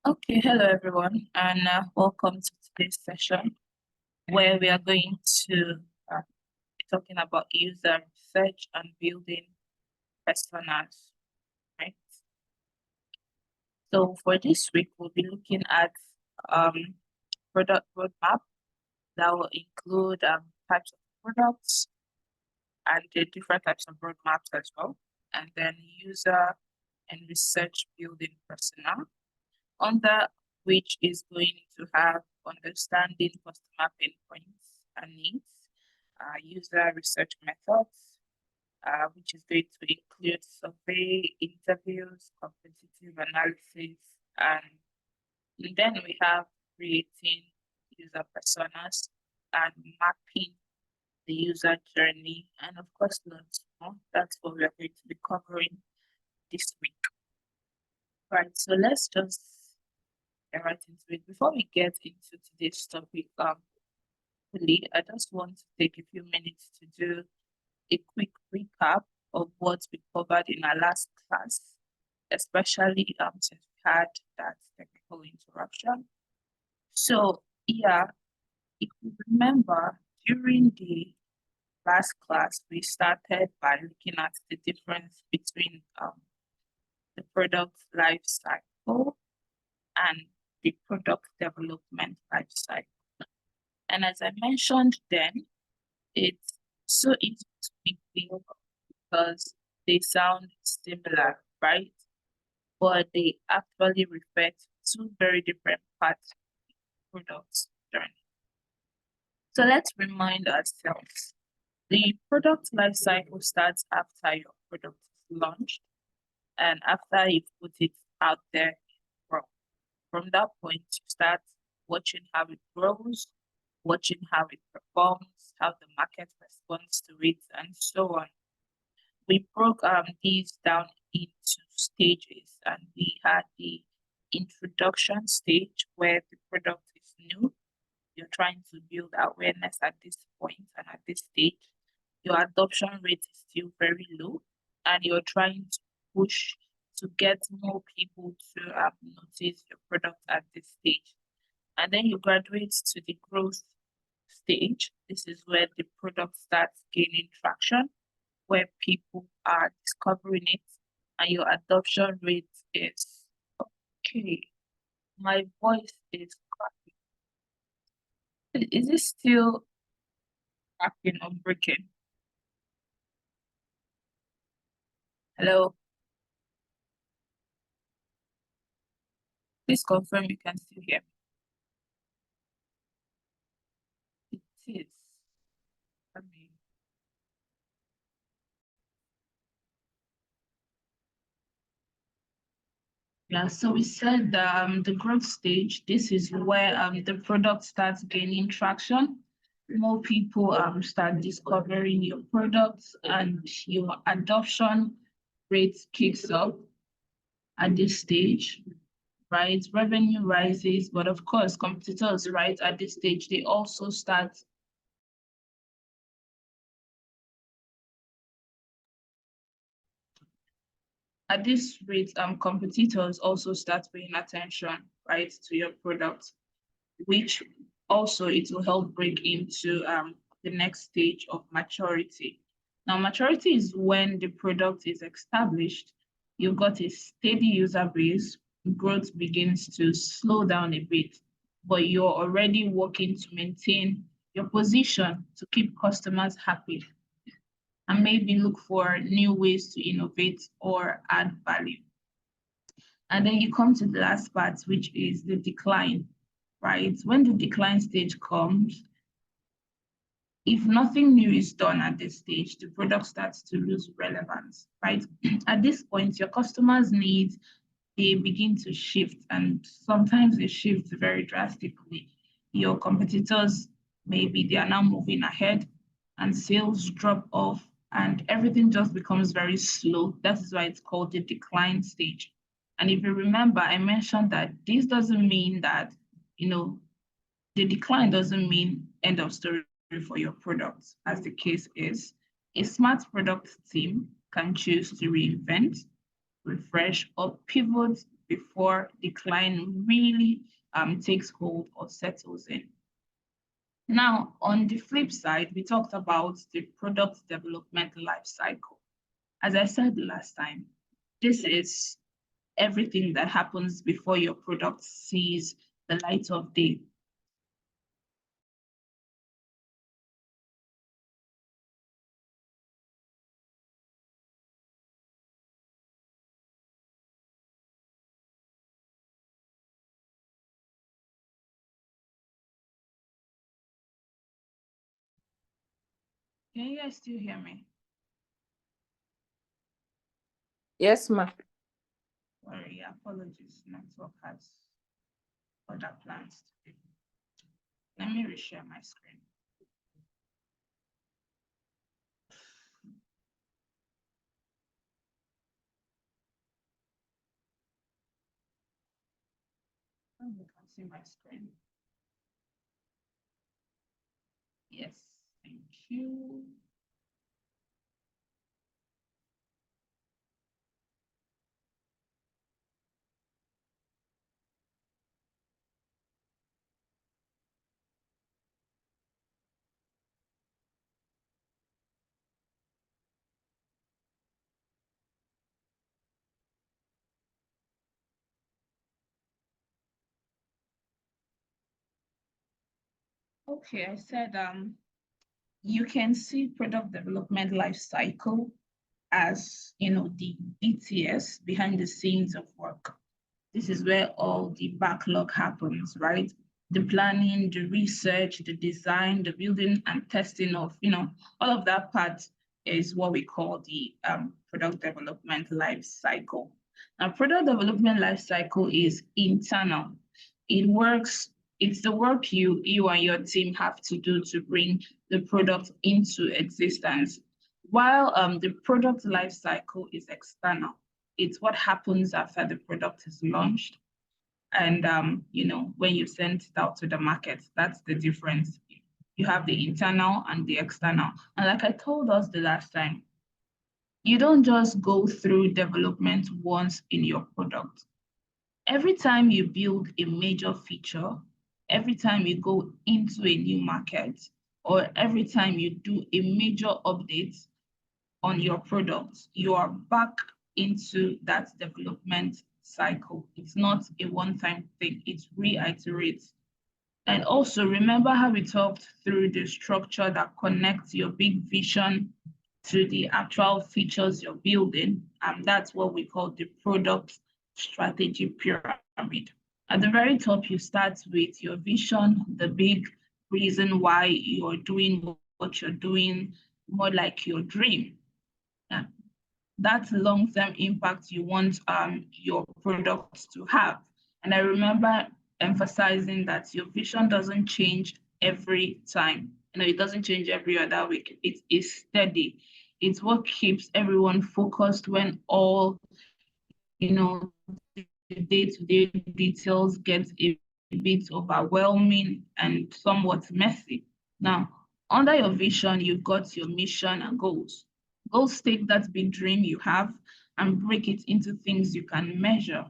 Okay, hello everyone, and welcome to today's session where we are going to be talking about user research and building personas, right? So for this week, we'll be looking at um, product roadmap that will include types of products and the different types of roadmaps as well, and then user and research building persona, under which is going to have understanding customer pain points and needs, user research methods, which is going to include survey, interviews, competitive analysis, and then we have creating user personas and mapping the user journey, and of course, lots more. That's what we are going to be covering this week. Right, so let's just get right into it. Before we get into today's topic, really, I just want to take a few minutes to do a quick recap of what we covered in our last class, especially since we had that technical interruption. So yeah, if you remember, during the last class, we started by looking at the difference between the product life cycle and the product development life cycle. And as I mentioned then, it's so easy to make things because they sound similar, right? But they actually reflect two very different parts of the product's journey. So let's remind ourselves. The product life cycle starts after your product is launched and after you put it out there. From that point, you start watching how it grows, watching how it performs, how the market responds to it, and so on. We broke these down into stages, and we had the introduction stage where the product is new. You're trying to build awareness at this point, and at this stage, your adoption rate is still very low, and you're trying to push to get more people to notice your product at this stage. And then you graduate to the growth stage. This is where the product starts gaining traction, where people are discovering it, and your adoption rate is okay. My voice is cracking. Is it still cracking or breaking? Hello? Please confirm you can still hear me. It is. I mean, yeah, so we said the growth stage, this is where the product starts gaining traction. More people start discovering your products and your adoption rate kicks up at this stage, right? Revenue rises, but of course, competitors, right, at this stage, they also start at this rate, competitors also start paying attention, right, to your product, which also it will help break into the next stage of maturity. Now, maturity is when the product is established, you've got a steady user base, growth begins to slow down a bit, but you're already working to maintain your position to keep customers happy and maybe look for new ways to innovate or add value. And then you come to the last part, which is the decline, right? When the decline stage comes, if nothing new is done at this stage, the product starts to lose relevance, right? At this point, your customers' needs, they begin to shift, and sometimes they shift very drastically. Your competitors, maybe they are now moving ahead and sales drop off and everything just becomes very slow. That is why it's called the decline stage. And if you remember, I mentioned that this doesn't mean that, the decline doesn't mean end of story for your products, as the case is. A smart product team can choose to reinvent, refresh, or pivot before decline really takes hold or settles in. Now, on the flip side, we talked about the product development life cycle. As I said last time, this is everything that happens before your product sees the light of day. Can you guys still hear me? Yes, ma. Sorry, apologies. Network has other plans today. Let me reshare my screen. Oh, you can see my screen. Yes, thank you. Okay, I said you can see product development life cycle as the BTS, behind the scenes of work. This is where all the backlog happens, right? The planning, the research, the design, the building and testing of, all of that part is what we call the product development life cycle. Now, product development life cycle is internal. It's the work you and your team have to do to bring the product into existence. While the product life cycle is external, it's what happens after the product is launched. And when you send it out to the market, that's the difference. You have the internal and the external. And like I told us the last time, you don't just go through development once in your product. Every time you build a major feature, every time you go into a new market, or every time you do a major update on your product, you are back into that development cycle. It's not a one-time thing, it reiterates. And also remember how we talked through the structure that connects your big vision to the actual features you're building. And that's what we call the product strategy pyramid. At the very top, you start with your vision, the big reason why you're doing what you're doing, more like your dream. That long-term impact you want your product to have. And I remember emphasizing that your vision doesn't change every time. It doesn't change every other week. It is steady. It's what keeps everyone focused when all, the day-to-day details get a bit overwhelming and somewhat messy. Now, under your vision, you've got your mission and goals. Goals take that big dream you have and break it into things you can measure.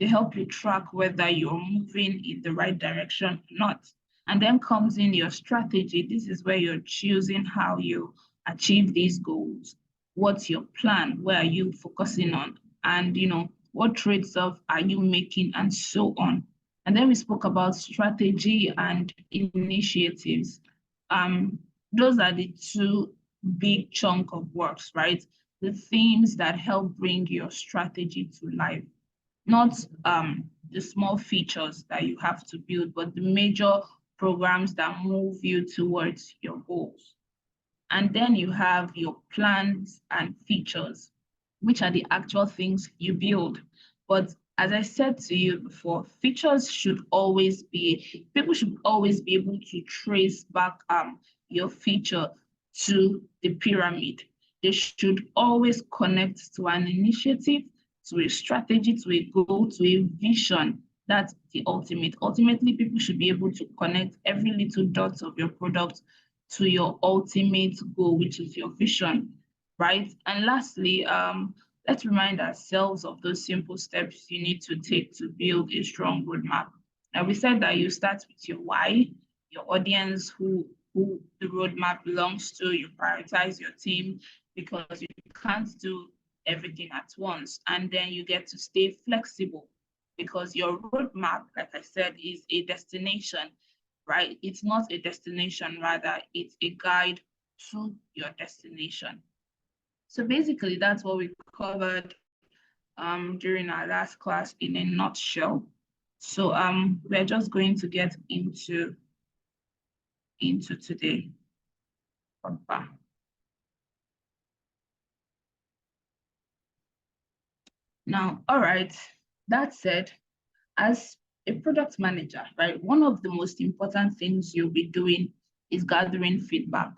They help you track whether you're moving in the right direction or not. And then comes in your strategy. This is where you're choosing how you achieve these goals. What's your plan? Where are you focusing on? And what trades-off are you making, and so on. And then we spoke about strategy and initiatives. Those are the two big chunk of works, right? The themes that help bring your strategy to life, not the small features that you have to build, but the major programs that move you towards your goals. And then you have your plans and features, which are the actual things you build. But as I said to you before, features should always be, people should always be able to trace back your feature to the pyramid. They should always connect to an initiative, to a strategy, to a goal, to a vision. That's the ultimate. Ultimately, people should be able to connect every little dot of your product to your ultimate goal, which is your vision, right? And lastly, let's remind ourselves of those simple steps you need to take to build a strong roadmap. Now, we said that you start with your why, your audience, who the roadmap belongs to, you prioritize your team because you can't do everything at once. And then you get to stay flexible because your roadmap, like I said, is a destination, right? It's not a destination, rather, it's a guide to your destination. So basically, that's what we covered during our last class in a nutshell. So we're just going to get into today. Now, all right, that said, as a product manager, right, one of the most important things you'll be doing is gathering feedback.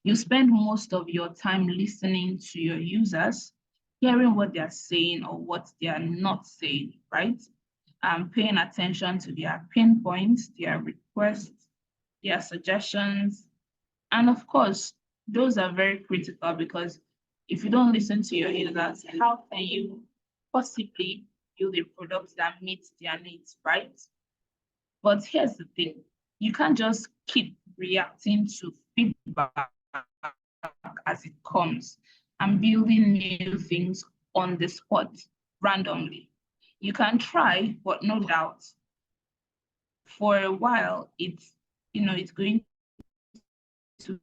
You spend most of your time listening to your users, hearing what they're saying or what they are not saying, right? Paying attention to their pain points, their requests, their suggestions. And of course, those are very critical because if you don't listen to your users, how can you possibly build a product that meets their needs, right? But here's the thing, you can't just keep reacting to feedback as it comes and building new things on the spot randomly. You can try, but no doubt, for a while, it's going to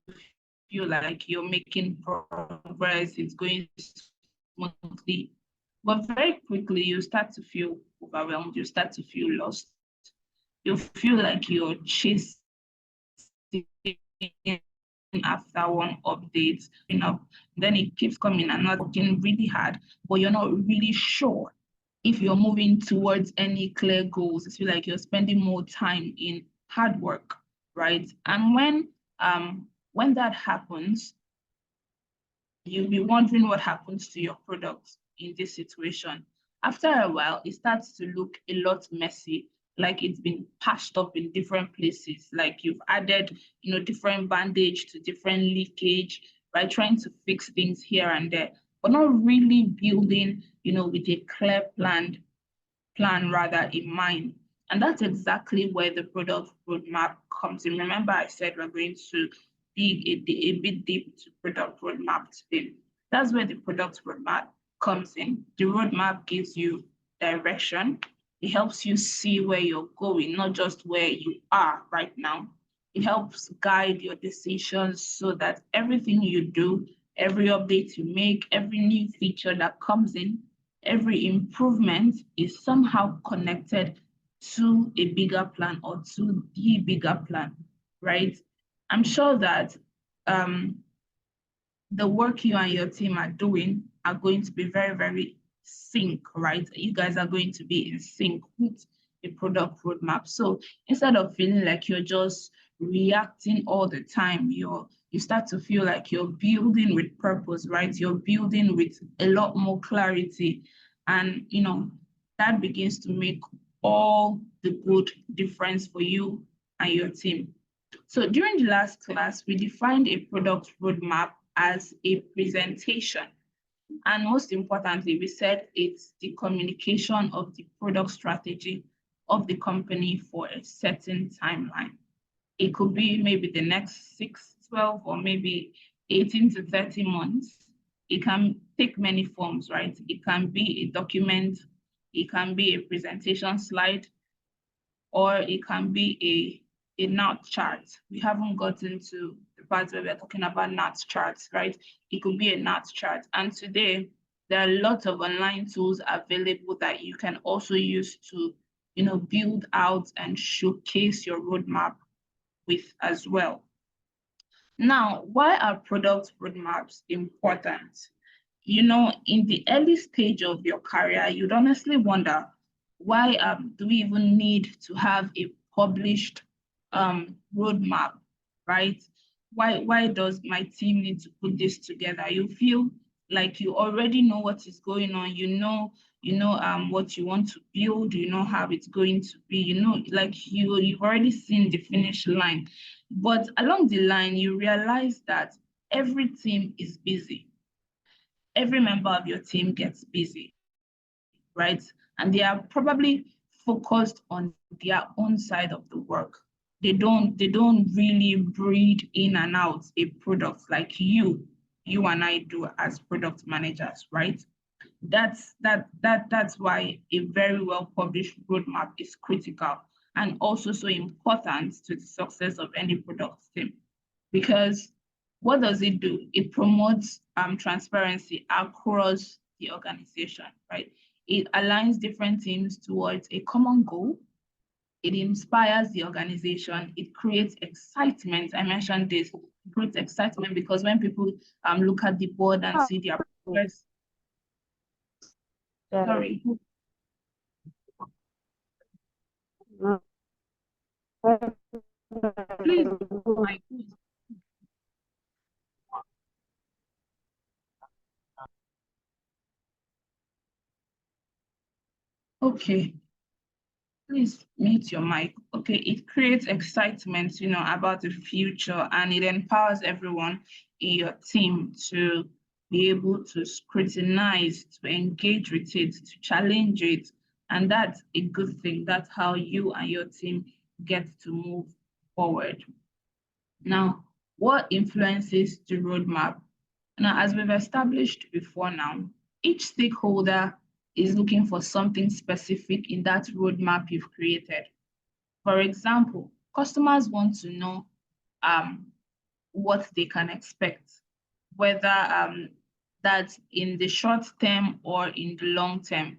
feel like you're making progress, it's going smoothly. But very quickly, you start to feel overwhelmed, you start to feel lost. You feel like you're chasing after one update, then it keeps coming and not working really hard, but you're not really sure if you're moving towards any clear goals. It feels like you're spending more time in hard work, right? And when that happens, you'll be wondering what happens to your product in this situation. After a while, it starts to look a lot messy, like it's been patched up in different places, like you've added, different bandage to different leakage, right? Trying to fix things here and there, but not really building, with a clear plan rather in mind. And that's exactly where the product roadmap comes in. Remember, I said we're going to dig a bit deep to product roadmap today. That's where the product roadmap comes in. The roadmap gives you direction. It helps you see where you're going, not just where you are right now. It helps guide your decisions so that everything you do, every update you make, every new feature that comes in, every improvement is somehow connected to a bigger plan or to the bigger plan, right? I'm sure that the work you and your team are doing are going to be very, very sync, right? You guys are going to be in sync with a product roadmap. So instead of feeling like you're just reacting all the time, you start to feel like you're building with purpose, right? You're building with a lot more clarity. And that begins to make all the good difference for you and your team. So during the last class, we defined a product roadmap as a presentation. And most importantly, we said it's the communication of the product strategy of the company for a certain timeline. It could be maybe the next 6, 12, or maybe 18 to 30 months. It can take many forms, right? It can be a document, it can be a presentation slide, or it can be a NAT chart. We haven't gotten to the part where we're talking about NAT charts, right? It could be a NAT chart. And today, there are lots of online tools available that you can also use to, build out and showcase your roadmap with as well. Now, why are product roadmaps important? In the early stage of your career, you'd honestly wonder, why do we even need to have a published roadmap, right? Why does my team need to put this together? You feel like you already know what is going on. What you want to build. You know how it's going to be. Like you've already seen the finish line, but along the line, you realize that every team is busy. every member of your team gets busy, right? And they are probably focused on their own side of the work. They don't really breathe in and out a product like you and I do as product managers, right? That's why a very well published roadmap is critical and also so important to the success of any product team. Because what does it do? It promotes transparency across the organization, right? It aligns different teams towards a common goal. It inspires the organization. It creates excitement. I mentioned this. It creates excitement because when people look at the board and see their progress, sorry, please, my okay. Please mute your mic. Okay, it creates excitement, about the future, and it empowers everyone in your team to be able to scrutinize, to engage with it, to challenge it. And that's a good thing. That's how you and your team get to move forward. Now, what influences the roadmap? Now, as we've established before now, each stakeholder is looking for something specific in that roadmap you've created. For example, customers want to know what they can expect, whether that's in the short term or in the long term.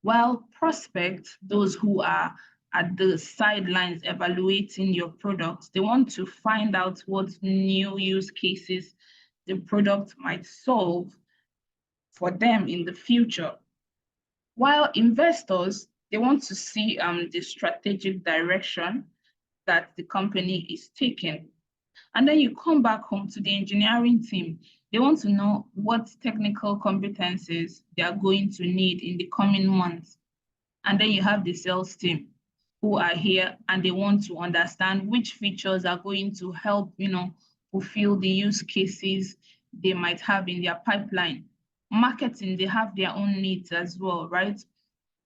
While prospects, those who are at the sidelines evaluating your product, they want to find out what new use cases the product might solve for them in the future. While investors, they want to see the strategic direction that the company is taking. And then you come back home to the engineering team. They want to know what technical competencies they are going to need in the coming months. And then you have the sales team who are here and they want to understand which features are going to help, fulfill the use cases they might have in their pipeline. Marketing, they have their own needs as well, right?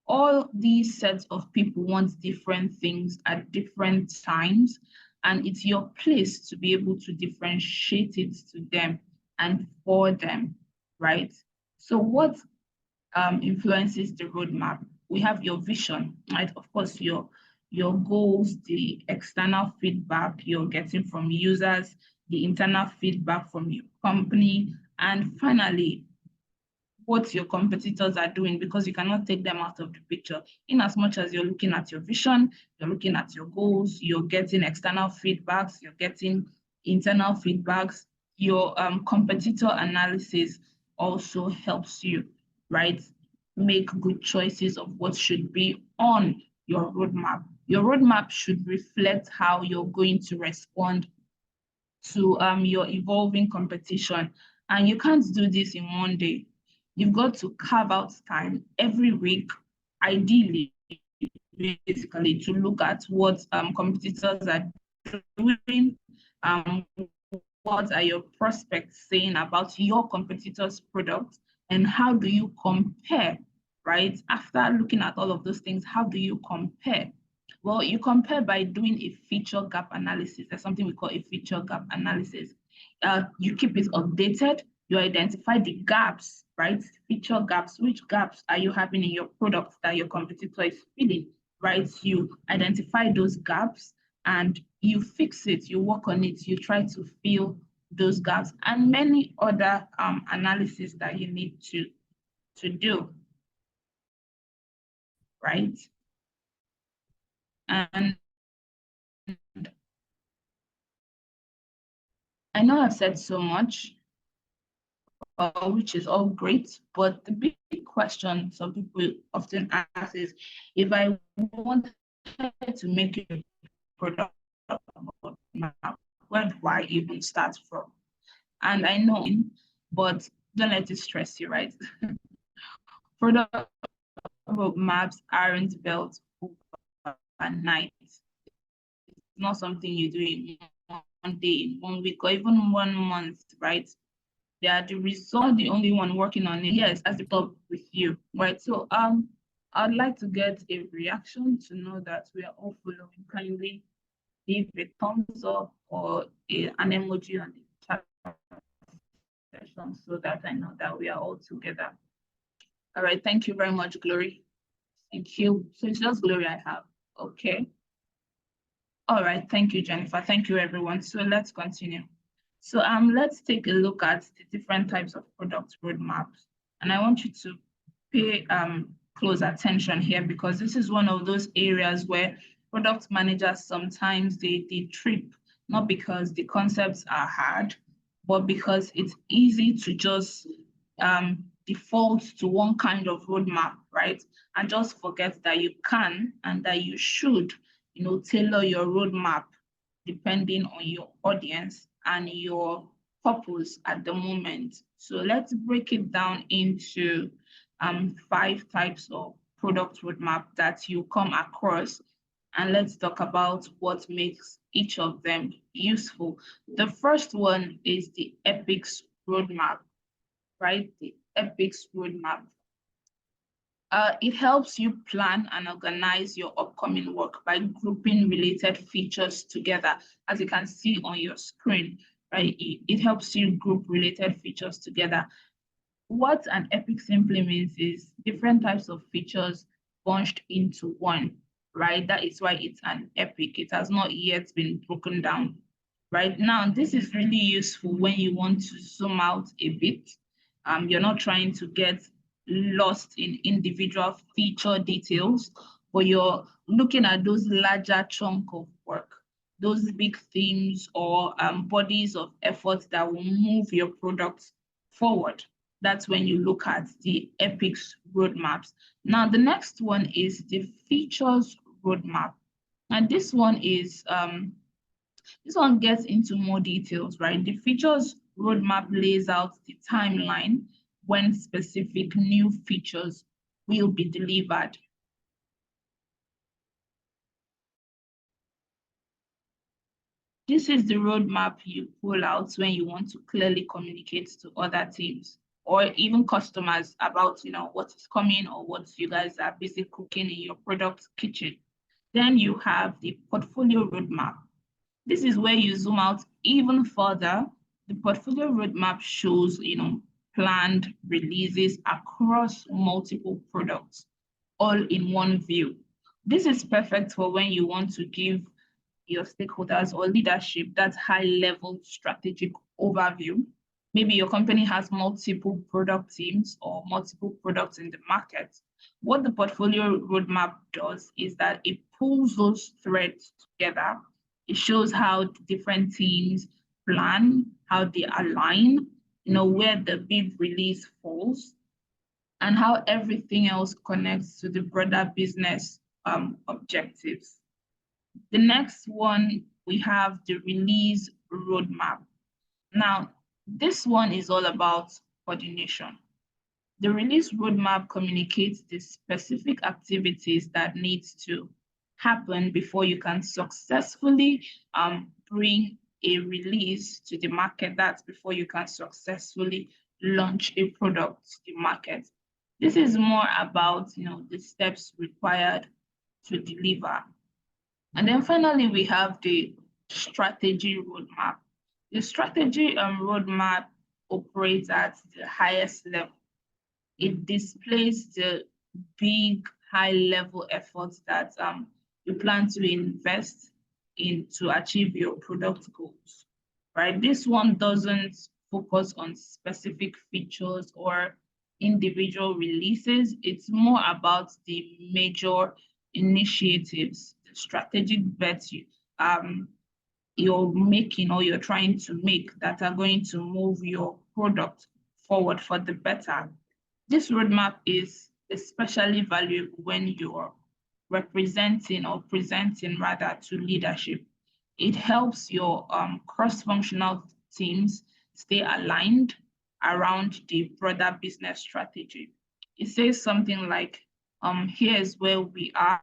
All these sets of people want different things at different times, and it's your place to be able to differentiate it to them and for them, right? So what influences the roadmap? We have your vision, right? Of course, your goals, the external feedback you're getting from users, the internal feedback from your company, and finally, what your competitors are doing, because you cannot take them out of the picture. In as much as you're looking at your vision, you're looking at your goals, you're getting external feedbacks, you're getting internal feedbacks, your competitor analysis also helps you, right? Make good choices of what should be on your roadmap. Your roadmap should reflect how you're going to respond to your evolving competition. And you can't do this in one day. You've got to carve out time every week, ideally, basically, to look at what competitors are doing, what are your prospects saying about your competitors' product, and how do you compare, right? After looking at all of those things, how do you compare? Well, you compare by doing a feature gap analysis. There's something we call a feature gap analysis. You keep it updated. You identify the gaps, right? Feature gaps. Which gaps are you having in your product that your competitor is filling, right? You identify those gaps and you fix it. You work on it. You try to fill those gaps and many other analysis that you need to do, right? And I know I've said so much, which is all great, but the big question some people often ask is, if I wanted to make a product map, where do I even start from? And I know, but don't let it stress you, right? Product maps aren't built overnight. It's not something you do in one day, in 1 week, or even 1 month, right? They are the result, the only one working on it. Yes, as the top with you, right? So I'd like to get a reaction to know that we are all following. Kindly leave a thumbs up or an emoji on the chat section so that I know that we are all together. All right, thank you very much, Glory. Thank you. So it's just Glory I have. Okay. All right, thank you, Jennifer. Thank you, everyone. So let's continue. So let's take a look at the different types of product roadmaps. And I want you to pay close attention here because this is one of those areas where product managers sometimes they trip, not because the concepts are hard, but because it's easy to just default to one kind of roadmap, right? And just forget that you can and that you should, tailor your roadmap depending on your audience and your purpose at the moment. So let's break it down into 5 types of product roadmap that you come across, and let's talk about what makes each of them useful. The first one is the epics roadmap, right? The epics roadmap. It helps you plan and organize your upcoming work by grouping related features together. As you can see on your screen, right? It helps you group related features together. What an epic simply means is different types of features bunched into one, right? That is why it's an epic. It has not yet been broken down. Right now, this is really useful when you want to zoom out a bit. You're not trying to get lost in individual feature details, but you're looking at those larger chunk of work, those big themes or bodies of effort that will move your product forward. That's when you look at the epics roadmaps. Now, the next one is the features roadmap. And this one gets into more details, right? The features roadmap lays out the timeline when specific new features will be delivered. This is the roadmap you pull out when you want to clearly communicate to other teams or even customers about, what is coming or what you guys are busy cooking in your product kitchen. Then you have the portfolio roadmap. This is where you zoom out even further. The portfolio roadmap shows, planned releases across multiple products, all in one view. This is perfect for when you want to give your stakeholders or leadership that high level strategic overview. Maybe your company has multiple product teams or multiple products in the market. What the portfolio roadmap does is that it pulls those threads together. It shows how the different teams plan, how they align, where the big release falls, and how everything else connects to the broader business objectives. The next one, we have the release roadmap. Now, this one is all about coordination. The release roadmap communicates the specific activities that need to happen before you can successfully bring a release to the market. That's before you can successfully launch a product to the market. This is more about the steps required to deliver. And then finally, we have the strategy roadmap. The strategy roadmap operates at the highest level. It displays the big high-level efforts that you plan to invest in to achieve your product goals, right? This one doesn't focus on specific features or individual releases. It's more about the major initiatives, the strategic bets you're making or you're trying to make that are going to move your product forward for the better. This roadmap is especially valuable when you're representing or presenting rather to leadership. It helps your cross-functional teams stay aligned around the broader business strategy. It says something like, here's where we are,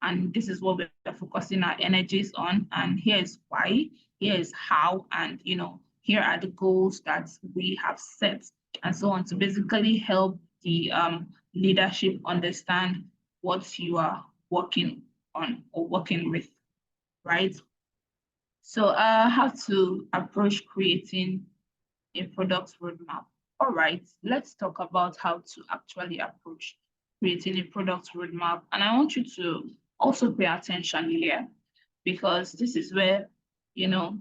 and this is what we're focusing our energies on, and here's why, here's how, and here are the goals that we have set, and so on, to basically help the leadership understand what you are working on or working with, right? So how to approach creating a product roadmap. All right, let's talk about how to actually approach creating a product roadmap. And I want you to also pay attention here, because this is where, you know,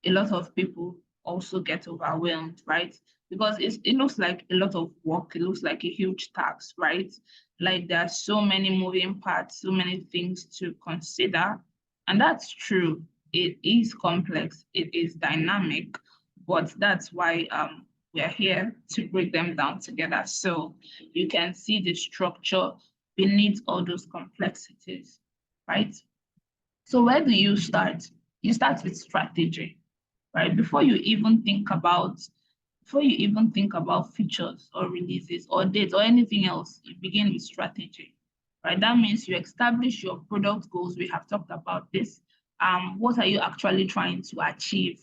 a lot of people also get overwhelmed, right? Because it looks like a lot of work, it looks like a huge task, right? Like there are so many moving parts, so many things to consider. And that's true. It is complex, it is dynamic, but that's why we are here to break them down together so you can see the structure beneath all those complexities, right? So where do you start? You start with strategy, right? Before you even think about features or releases or dates or anything else, you begin with strategy, right? That means you establish your product goals. We have talked about this. What are you actually trying to achieve,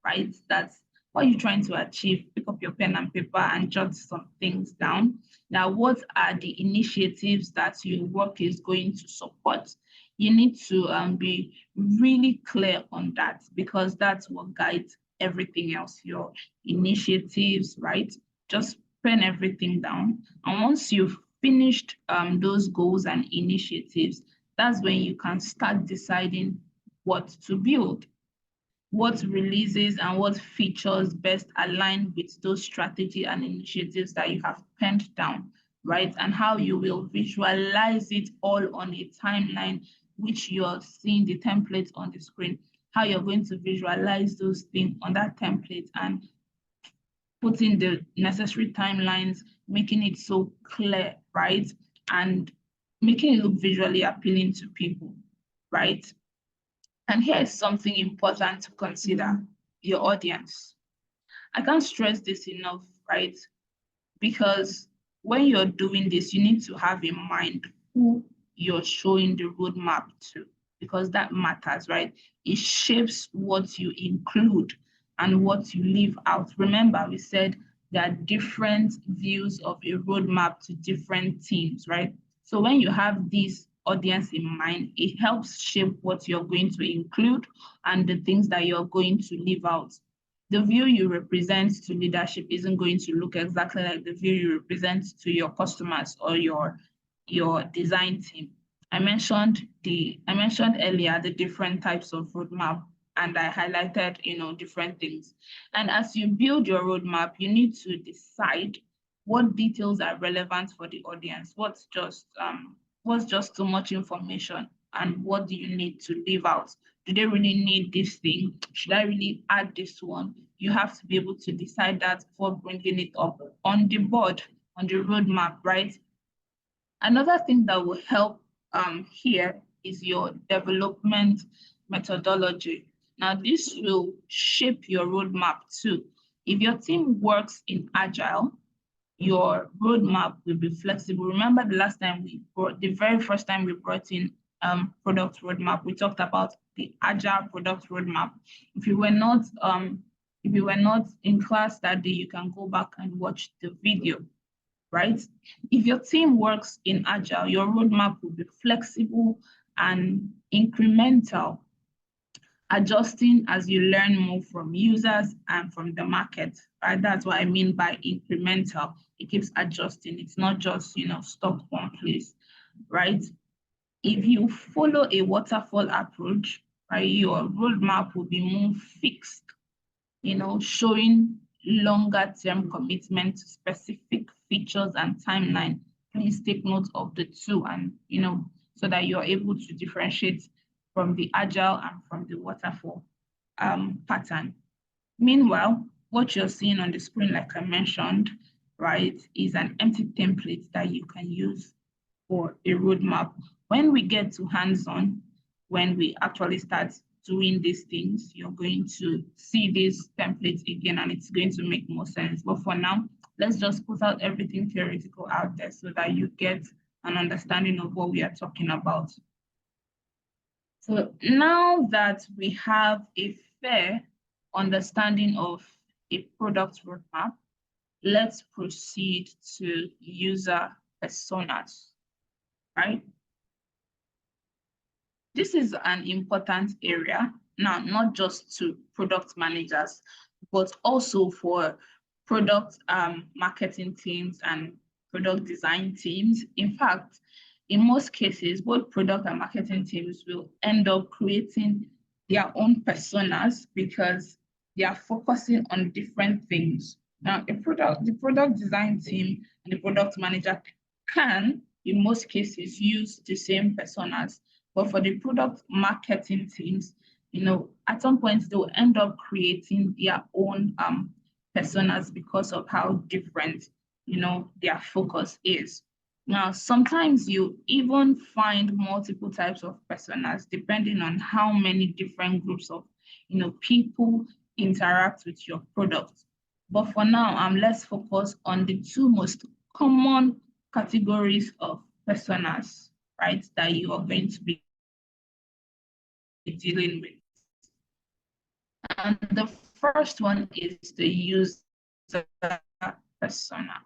right? That's what you're trying to achieve. Pick up your pen and paper and jot some things down. Now, what are the initiatives that your work is going to support? You need to be really clear on that, because that's what guides everything else, your initiatives, right? Just pen everything down. And once you've finished those goals and initiatives, that's when you can start deciding what to build, what releases and what features best align with those strategy and initiatives that you have penned down, right? And how you will visualize it all on a timeline, which you're seeing the template on the screen, how you're going to visualize those things on that template and putting the necessary timelines, making it so clear, right? And making it look visually appealing to people, right? And here is something important to consider: your audience. I can't stress this enough, right? Because when you're doing this, you need to have in mind who you're showing the roadmap to, because that matters, right? It shapes what you include and what you leave out. Remember, we said there are different views of a roadmap to different teams, right? So when you have this audience in mind, it helps shape what you're going to include and the things that you're going to leave out. The view you represent to leadership isn't going to look exactly like the view you represent to your customers or your design team. I mentioned earlier the different types of roadmap, and I highlighted different things. And as you build your roadmap, you need to decide what details are relevant for the audience, what's just too much information, and what do you need to leave out. Do they really need this thing? Should I really add this one? You have to be able to decide that before bringing it up on the board, on the roadmap, right? Another thing that will help here is your development methodology. Now, this will shape your roadmap too. If your team works in Agile, your roadmap will be flexible. Remember the very first time we brought in product roadmap, we talked about the Agile product roadmap. If you were not in class that day, you can go back and watch the video, right? If your team works in Agile, your roadmap will be flexible and incremental, adjusting as you learn more from users and from the market, right? That's what I mean by incremental. It keeps adjusting. It's not just, stuck one place, right? If you follow a waterfall approach, right, your roadmap will be more fixed, showing longer term commitment to specific features and timeline. Please take note of the two, and so that you're able to differentiate from the agile and from the waterfall pattern. Meanwhile, what you're seeing on the screen, like I mentioned, right, is an empty template that you can use for a roadmap. When we get to hands-on, when we actually start doing these things, you're going to see these templates again, and it's going to make more sense. But for now, let's just put out everything theoretical out there so that you get an understanding of what we are talking about. So now that we have a fair understanding of a product roadmap, let's proceed to user personas, right? This is an important area now, not just to product managers, but also for product marketing teams and product design teams. In fact, in most cases, both product and marketing teams will end up creating their own personas because they are focusing on different things. Now, the product design team and the product manager can, in most cases, use the same personas, but for the product marketing teams, at some point they'll end up creating their own personas because of how different, their focus is. Now, sometimes you even find multiple types of personas depending on how many different groups of, people interact with your product. But for now, let's focus on the two most common categories of personas, right, that you are going to be dealing with. And the first one is the user persona.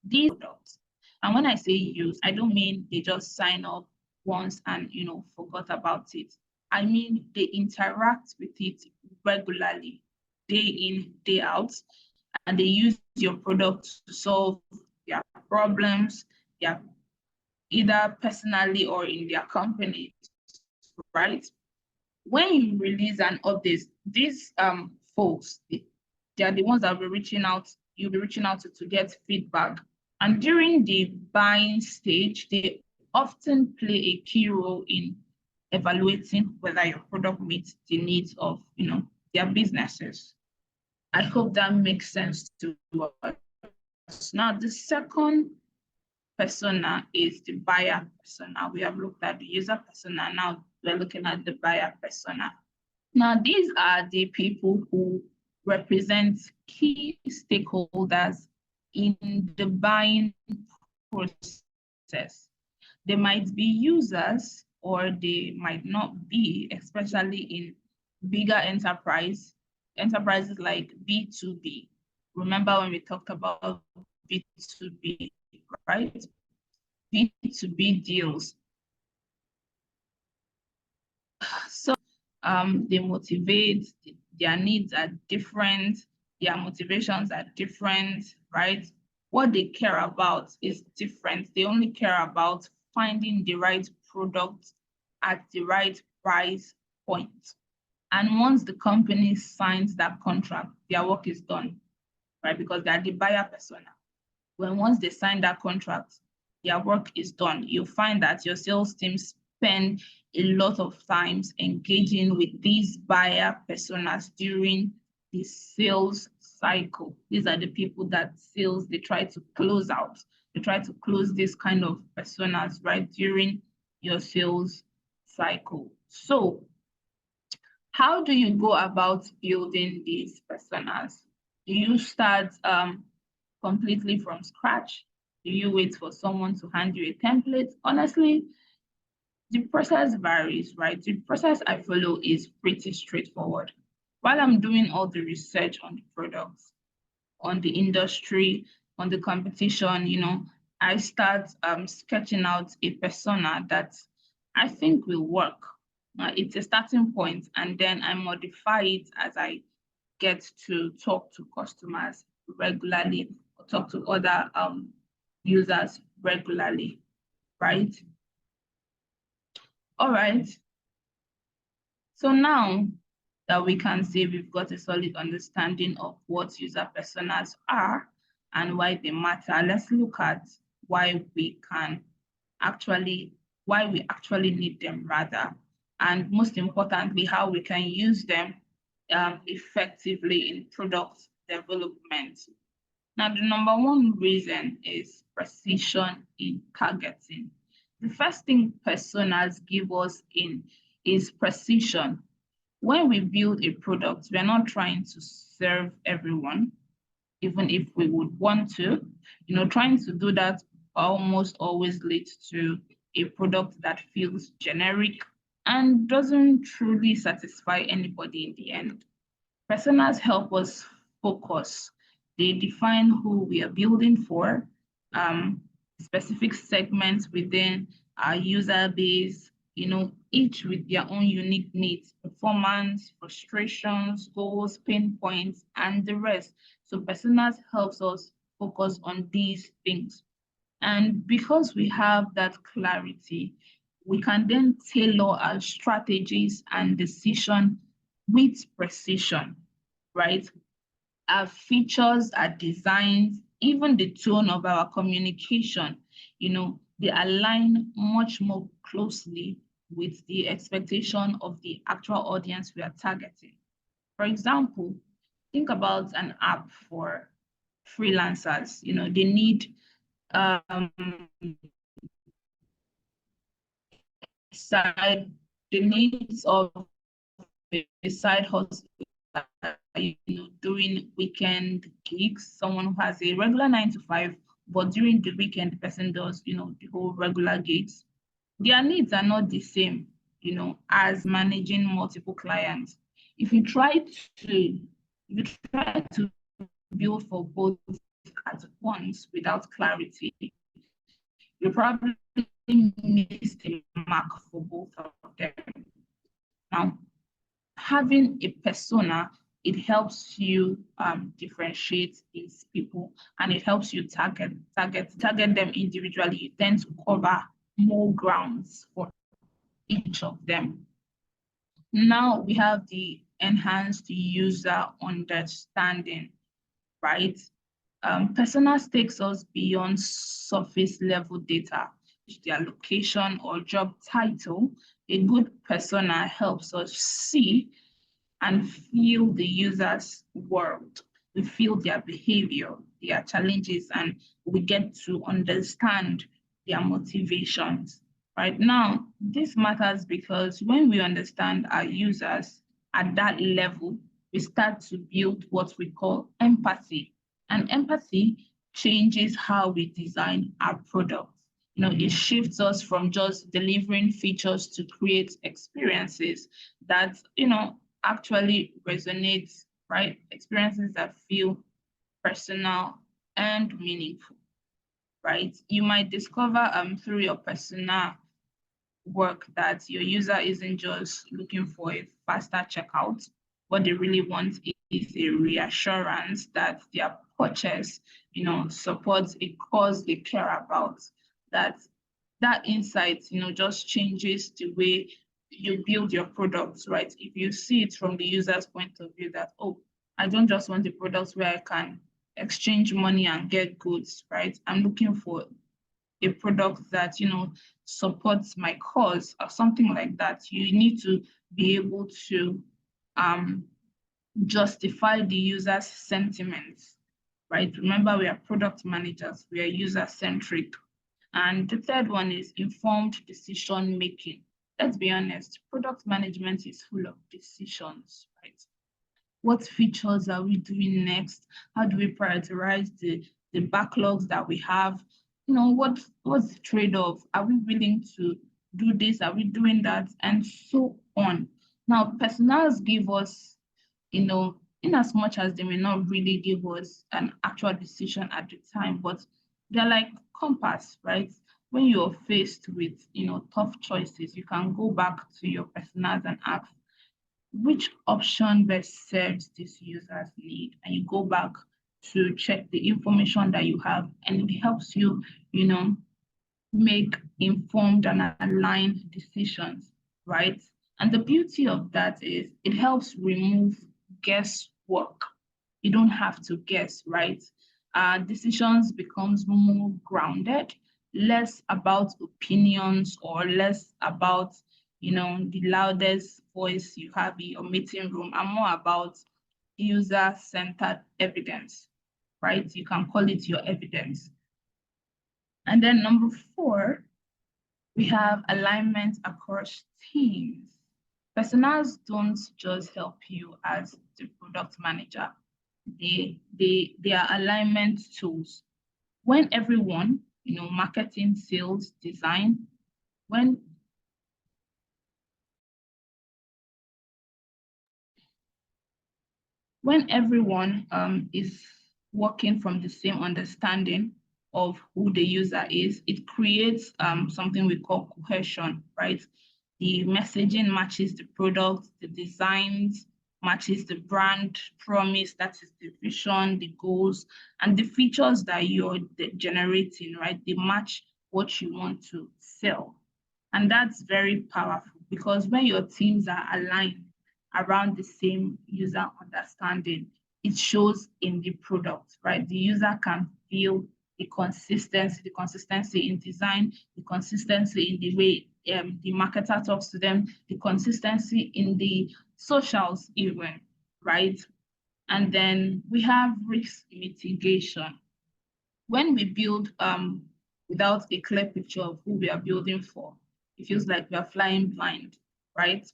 These products, and when I say use, I don't mean they just sign up once and forgot about it. I mean they interact with it regularly, day in, day out, and they use your product to solve their problems, either personally or in their company, right? When you release an update, these folks, they are the ones that will be reaching out, you'll be reaching out to get feedback. And during the buying stage, they often play a key role in evaluating whether your product meets the needs of their businesses. I hope that makes sense to us. Now, the second persona is the buyer persona. We have looked at the user persona. Now we're looking at the buyer persona. Now, these are the people who represent key stakeholders in the buying process. They might be users or they might not be, especially in bigger enterprises like B2B. Remember when we talked about B2B, right? B2B deals. So they motivate, their needs are different, their motivations are different, right? What they care about is different. They only care about finding the right product at the right price point. And once the company signs that contract, their work is done, right? Because they're the buyer persona. Once they sign that contract, their work is done. You'll find that your sales team spend a lot of times engaging with these buyer personas during the sales cycle. These are the people that sales, they try to close out. They try to close this kind of personas, right, during your sales cycle. So how do you go about building these personas? Do you start completely from scratch? Do you wait for someone to hand you a template? Honestly, the process varies, right? The process I follow is pretty straightforward. While I'm doing all the research on the products, on the industry, on the competition, I start sketching out a persona that I think will work. It's a starting point, and then I modify it as I get to talk to customers regularly, or talk to other users regularly, right? All right. So now that we can say we've got a solid understanding of what user personas are and why they matter, let's look at why we actually need them rather, and most importantly, how we can use them effectively in product development. Now, the number one reason is precision in targeting. The first thing personas give us is precision. When we build a product, we're not trying to serve everyone, even if we would want to. Trying to do that almost always leads to a product that feels generic and doesn't truly satisfy anybody in the end. Personas help us focus. They define who we are building for, um, specific segments within our user base, each with their own unique needs, performance, frustrations, goals, pain points, and the rest. So personas helps us focus on these things. And because we have that clarity, we can then tailor our strategies and decision with precision, right? Our features, our designs, even the tone of our communication, they align much more closely with the expectation of the actual audience we are targeting. For example, think about an app for freelancers. They need um, side the needs of a side hustle, doing weekend gigs, someone who has a regular 9 to 5, but during the weekend, the person does, the whole regular gigs. Their needs are not the same, as managing multiple clients. If you try to build for both at once without clarity, you probably miss the mark for both of them. Now, having a persona, it helps you differentiate these people, and it helps you target them individually. You tend to cover more grounds for each of them. Now we have the enhanced user understanding, right? Personas takes us beyond surface level data, their location or job title. A good persona helps us see and feel the user's world. We feel their behavior, their challenges, and we get to understand their motivations. Right now, this matters because when we understand our users at that level, we start to build what we call empathy. And empathy changes how we design our products. It shifts us from just delivering features to create experiences that, actually resonates, right? Experiences that feel personal and meaningful, right? You might discover through your personal work that your user isn't just looking for a faster checkout. What they really want is a reassurance that their purchase, supports a cause they care about, that insight, just changes the way you build your products, right? If you see it from the user's point of view that, oh, I don't just want a product where I can exchange money and get goods, right? I'm looking for a product that, supports my cause or something like that. You need to be able to um, justify the user's sentiments, right? Remember, we are product managers, we are user-centric. And the third one is informed decision making. Let's be honest, product management is full of decisions, right? What features are we doing next? How do we prioritize the backlogs that we have? What's the trade-off? Are we willing to do this? Are we doing that? And so on. Now, personals give us, in as much as they may not really give us an actual decision at the time, but they're like compass, right? When you're faced with, tough choices, you can go back to your personas and ask, which option best serves this user's need? And you go back to check the information that you have, and it helps you, make informed and aligned decisions, right? And the beauty of that is it helps remove guesswork. You don't have to guess, right? Decisions becomes more grounded, less about opinions or less about, the loudest voice you have in your meeting room, and more about user-centered evidence, right? You can call it your evidence. And then number 4, we have alignment across teams. Personas don't just help you as the product manager. They are alignment tools. When everyone, marketing, sales, design, when When everyone is working from the same understanding of who the user is, it creates something we call cohesion, right? The messaging matches the product, the designs matches the brand promise, that is the vision, the goals, and the features that you're generating, right? They match what you want to sell. And that's very powerful because when your teams are aligned around the same user understanding, it shows in the product, right? The user can feel the consistency in design, the consistency in the way the marketer talks to them, the consistency in the socials even, right? And then we have risk mitigation. When we build without a clear picture of who we are building for, it feels like we are flying blind, right?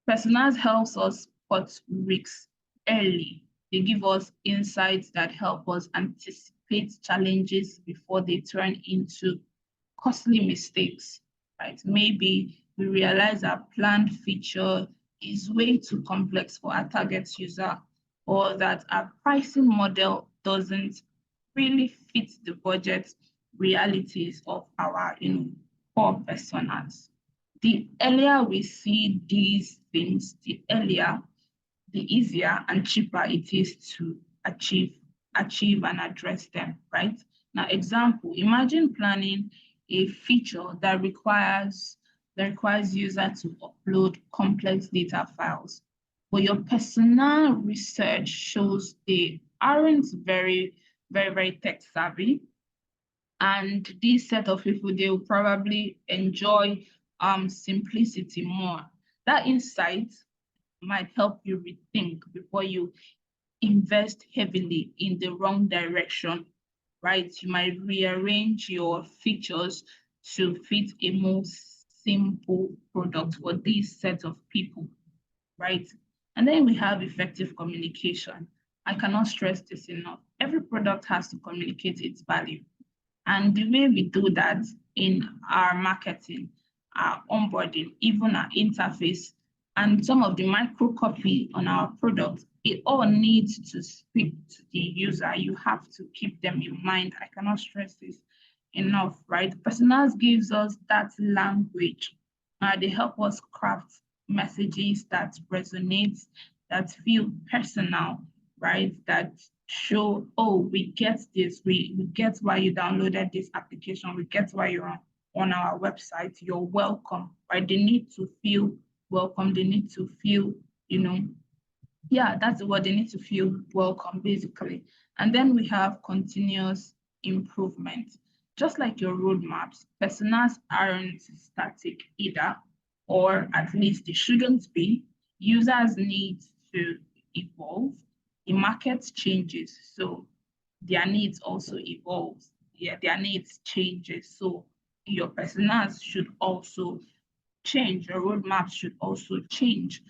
Personas helps us spot risks early. They give us insights that help us anticipate challenges before they turn into costly mistakes, right? Maybe we realize our planned feature is way too complex for our target user, or that our pricing model doesn't really fit the budget realities of our core personas. The earlier we see these things, the easier and cheaper it is to achieve and address them, right? Now, example, imagine planning a feature that requires user to upload complex data files. But your personal research shows they aren't very tech savvy. And this set of people, they will probably enjoy simplicity more. That insight might help you rethink before you invest heavily in the wrong direction, right? You might rearrange your features to fit a more simple product for this set of people, right? And then we have effective communication. I cannot stress this enough. Every product has to communicate its value. And the way we do that in our marketing, our onboarding, even our interface, and some of the micro copy on our product, it all needs to speak to the user. You have to keep them in mind. I cannot stress this enough, right? Personas gives us that language. They help us craft messages that resonate, that feel personal, right? That show, oh, we get this, we get why you downloaded this application, we get why you're on our website, you're welcome, right? They need to feel welcome, they need to feel, yeah, that's what they need to feel welcome, basically. And then we have continuous improvement. Just like your roadmaps, personas aren't static either, or at least they shouldn't be. Users need to evolve. The market changes, so their needs also evolve. Yeah, their needs changes. So your personas should also change, your roadmap should also change.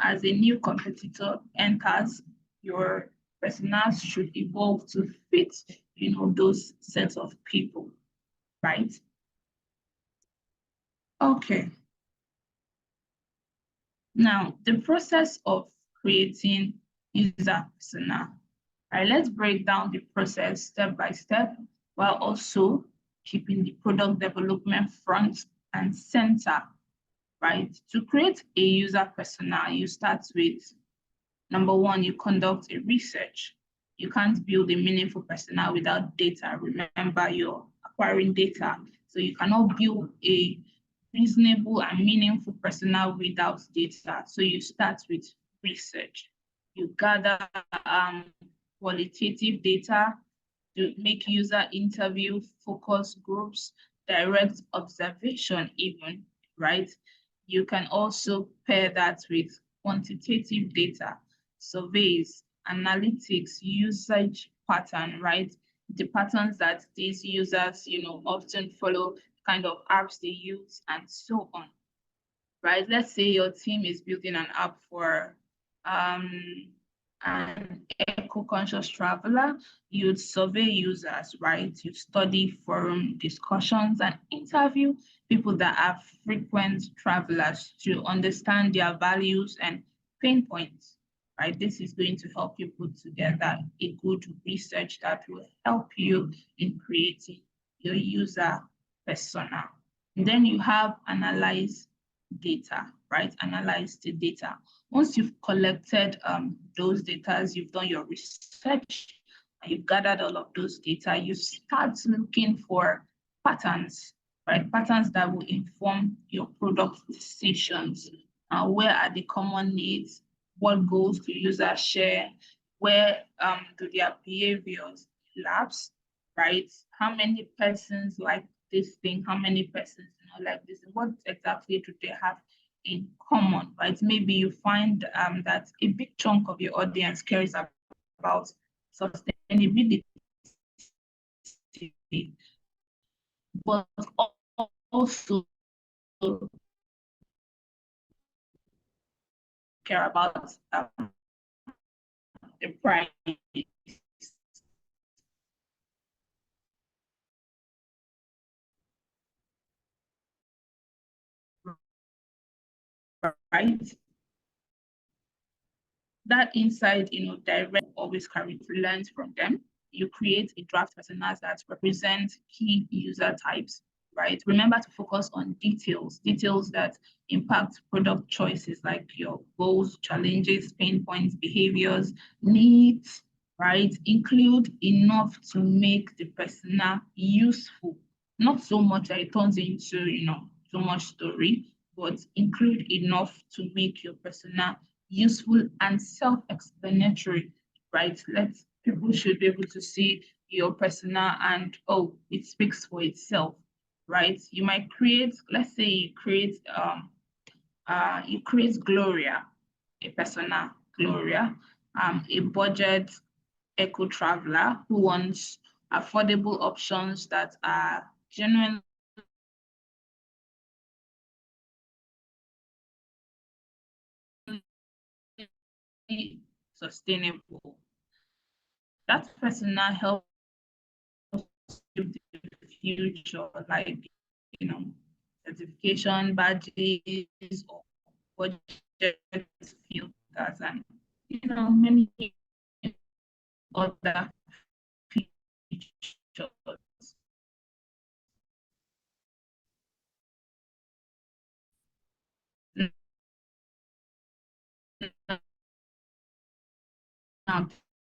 As a new competitor enters, your personas should evolve to fit, those sets of people, right? Okay. Now, the process of creating user persona. All right, let's break down the process step by step while also keeping the product development front and center, right? To create a user persona, you start with number one, you conduct a research. You can't build a meaningful persona without data. Remember, you're acquiring data. So you cannot build a reasonable and meaningful persona without data. So you start with research. You gather qualitative data to make user interview, focus groups, direct observation even, right? You can also pair that with quantitative data, surveys, analytics, usage pattern, right? The patterns that these users, often follow, kind of apps they use, and so on, right? Let's say your team is building an app for an eco-conscious traveler. You'd survey users, right? You study forum discussions and interview people that are frequent travelers to understand their values and pain points. right? This is going to help you put together a good research that will help you in creating your user persona. And then you have analyze data, right? Analyze the data. Once you've collected those data, you've done your research, and you've gathered all of those data, you start looking for patterns, right? Patterns that will inform your product decisions. Where are the common needs? What goals do users share? Where do their behaviors lapse, right? How many persons like this thing? How many persons like this? What exactly do they have in common, right? Maybe you find that a big chunk of your audience cares about sustainability, but also care about the price, right? That insight, direct always carry to learn from them. You create a draft personas that represent key user types, right? Remember to focus on details that impact product choices like your goals, challenges, pain points, behaviors, needs, right? Include enough to make the persona useful. Not so much that it turns into, so much story, but include enough to make your persona useful and self-explanatory, right? People should be able to see your persona and, oh, it speaks for itself, right? You might create, let's say you create Gloria, a persona, Gloria, a budget eco traveler who wants affordable options that are genuinely sustainable. That persona helps the future, like, certification badges or budget filters and, many other features. Now,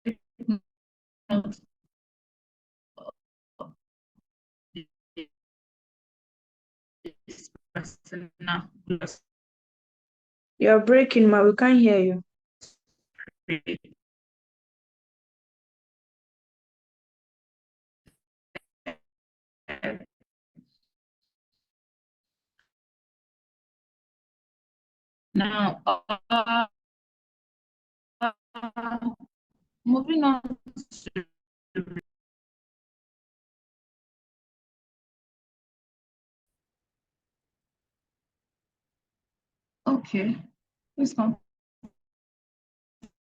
take note of this persona You're breaking, ma. We can't hear you. Now, moving on to okay, please confirm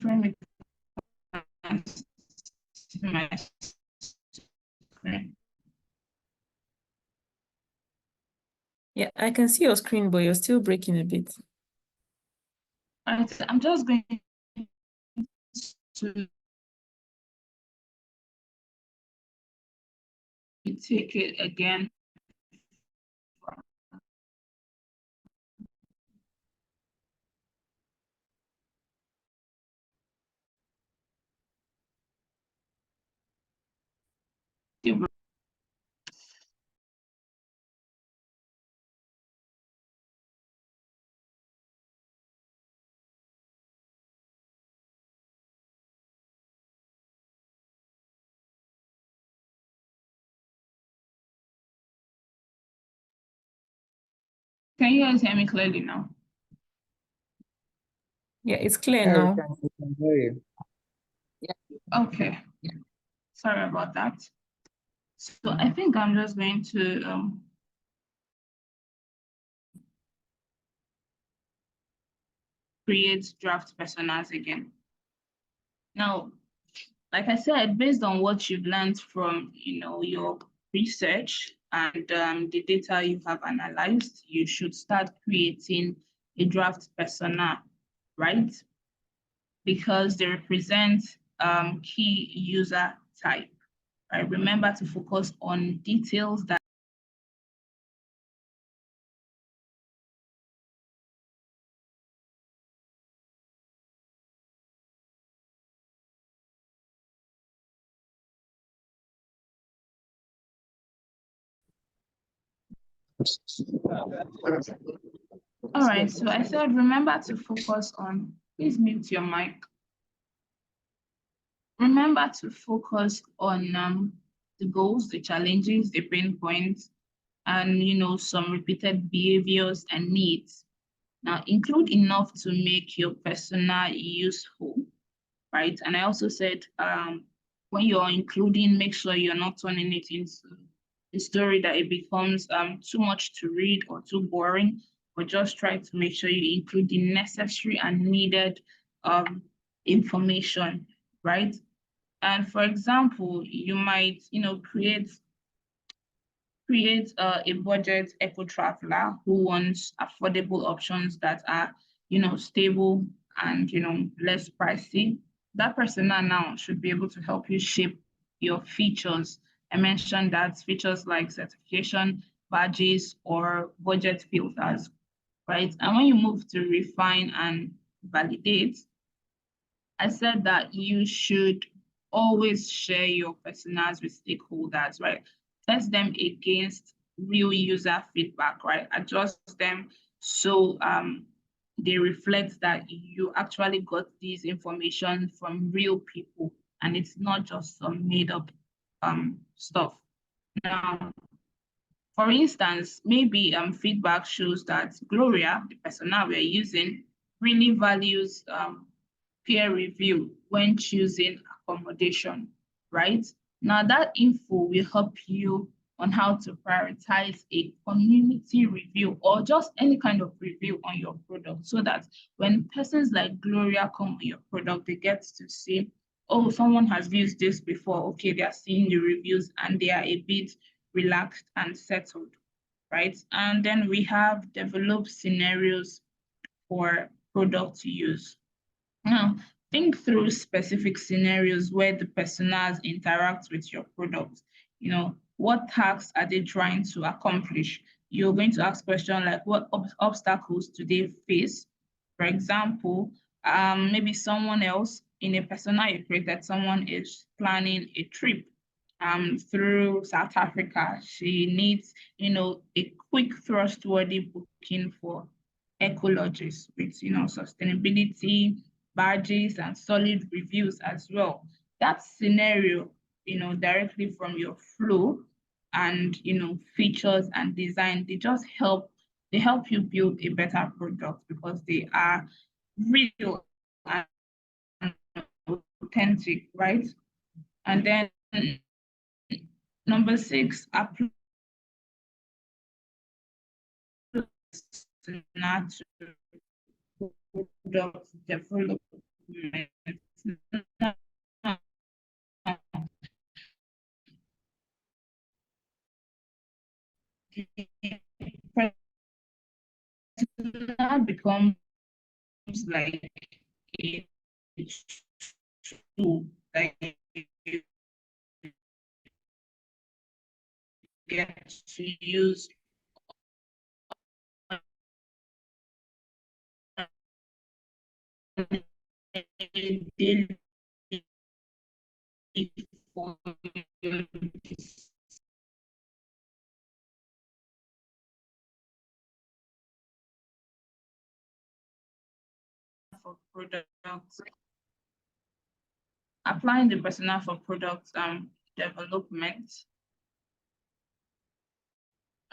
it. My screen. Yeah, I can see your screen, but you're still breaking a bit. Right, I'm just going to take it again. Can you guys hear me clearly now? Yeah, it's clear Yeah, now. we can hear you. Okay. Sorry about that. So I think I'm just going to create draft personas again. Now, like I said, based on what you've learned from, your research and the data you have analyzed, you should start creating a draft persona, right? because they represent key user type. Right? Remember to focus on details that all right, so I said remember to focus on, please mute your mic. Remember to focus on the goals, the challenges, the pain points, and some repeated behaviors and needs. Now include enough to make your persona useful, right? And I also said when you're including, make sure you're not turning it into a story that it becomes too much to read or too boring, but just try to make sure you include the necessary and needed information, right? And for example, you might, create a budget eco traveler who wants affordable options that are, stable and, less pricey. That persona now should be able to help you shape your features. I mentioned that features like certification, badges, or budget filters, right? And when you move to refine and validate, I said that you should always share your personas with stakeholders, right? Test them against real user feedback, right? Adjust them so they reflect that you actually got this information from real people and it's not just some made up stuff. Now, for instance, maybe feedback shows that Gloria, the persona we're using, really values peer review when choosing accommodation, right? Now that info will help you on how to prioritize a community review or just any kind of review on your product so that when persons like Gloria come on your product, they get to see, oh, someone has used this before. Okay, they are seeing the reviews and they are a bit relaxed and settled, right? And then we have developed scenarios for product use. Now, think through specific scenarios where the personas interact with your product. What tasks are they trying to accomplish? You're going to ask questions like, what obstacles do they face? For example, maybe someone else in a persona you created, someone is planning a trip through South Africa. She needs, a quick trustworthy booking for ecologists with, sustainability, badges, and solid reviews as well. That scenario, directly from your flow and, features and design, they help you build a better product because they are real and authentic, right? And then number 6, apply not to product development. Now becomes like a tool that you get to use daily for products, applying the persona for product development.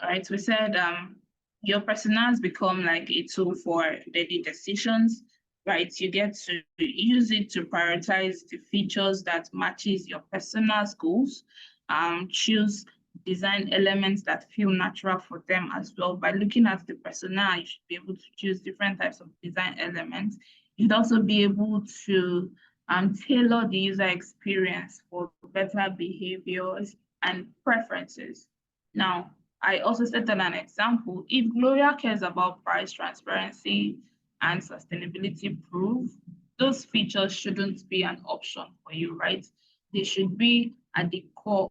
All right, we said your personas become like a tool for daily decisions, right? You get to use it to prioritize the features that matches your persona's goals, choose design elements that feel natural for them as well. By looking at the persona, you should be able to choose different types of design elements. You'd also be able to tailor the user experience for better behaviors and preferences. Now, I also set an example. If Gloria cares about price transparency and sustainability proof, those features shouldn't be an option for you, right? They should be at the core of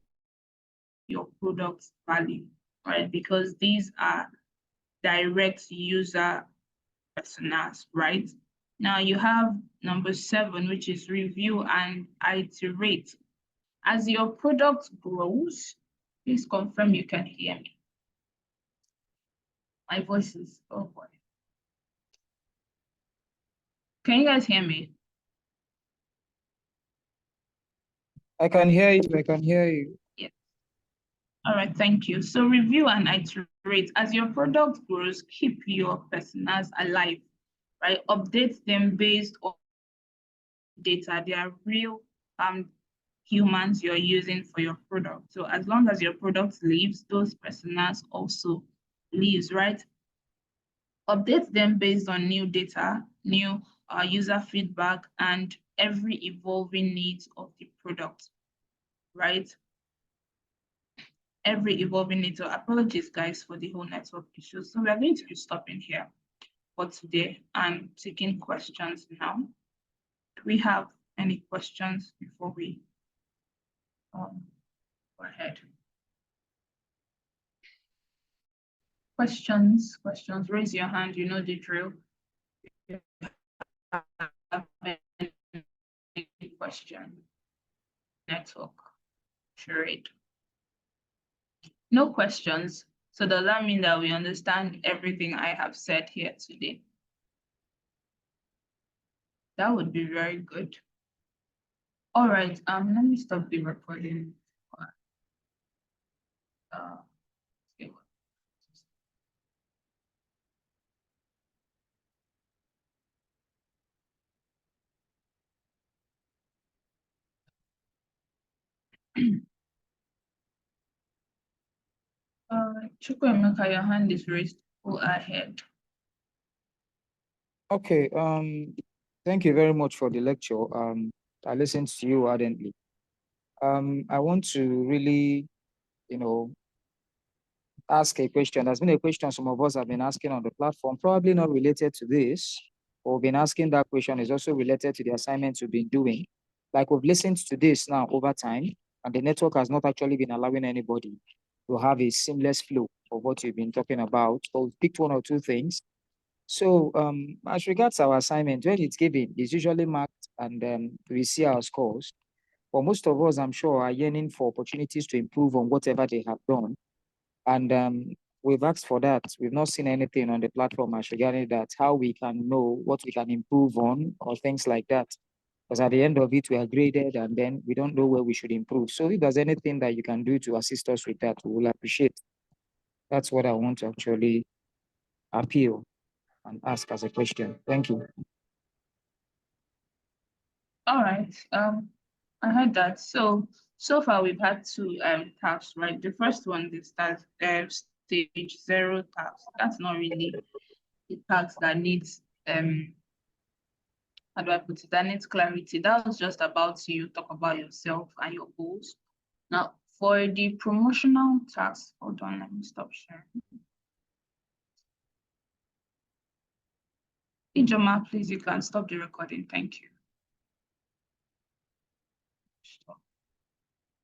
your product value, right? Because these are direct user personas, right? Now you have number 7, which is review and iterate. As your product grows, please confirm you can hear me. My voice is, oh boy. Can you guys hear me? I can hear you. I can hear you. Yes. All right, thank you. So review and iterate. As your product grows, keep your personas alive, right? Update them based on data. They are real humans you're using for your product. So as long as your product lives, those personas also lives, right? Update them based on new data, new user feedback, and every evolving needs of the product, right? Every evolving needs. So apologies, guys, for the whole network issues. So we are going to be stopping here for today and taking questions now. Do we have any questions before we go ahead? Questions, raise your hand, you know the drill. Any question? Network, charade. No questions. So does that mean that we understand everything I have said here today? That would be very good. All right, let me stop the recording. Okay. Chukwemeka, your hand is raised. Go ahead. Okay. Thank you very much for the lecture. I listened to you ardently. I want to really, ask a question. There's been a question some of us have been asking on the platform, probably not related to this, but we've been asking that question is also related to the assignments we've been doing. Like we've listened to this now over time, and the network has not actually been allowing anybody to have a seamless flow of what you've been talking about. But we've picked one or two things. So as regards our assignment, when it's given, it's usually marked and we see our scores. For most of us, I'm sure, are yearning for opportunities to improve on whatever they have done. And we've asked for that. We've not seen anything on the platform as regarding that, how we can know what we can improve on or things like that. Because at the end of it, we are graded and then we don't know where we should improve. So if there's anything that you can do to assist us with that, we will appreciate. That's what I want to actually appeal and ask as a question. Thank you. All right. I heard that. So far we've had 2 tasks, right? The first one is that stage 0 task. That's not really a task that needs how do I put it? That needs clarity. That was just about you talk about yourself and your goals. Now for the promotional task, hold on, let me stop sharing. Ijoma, please, you can stop the recording. Thank you.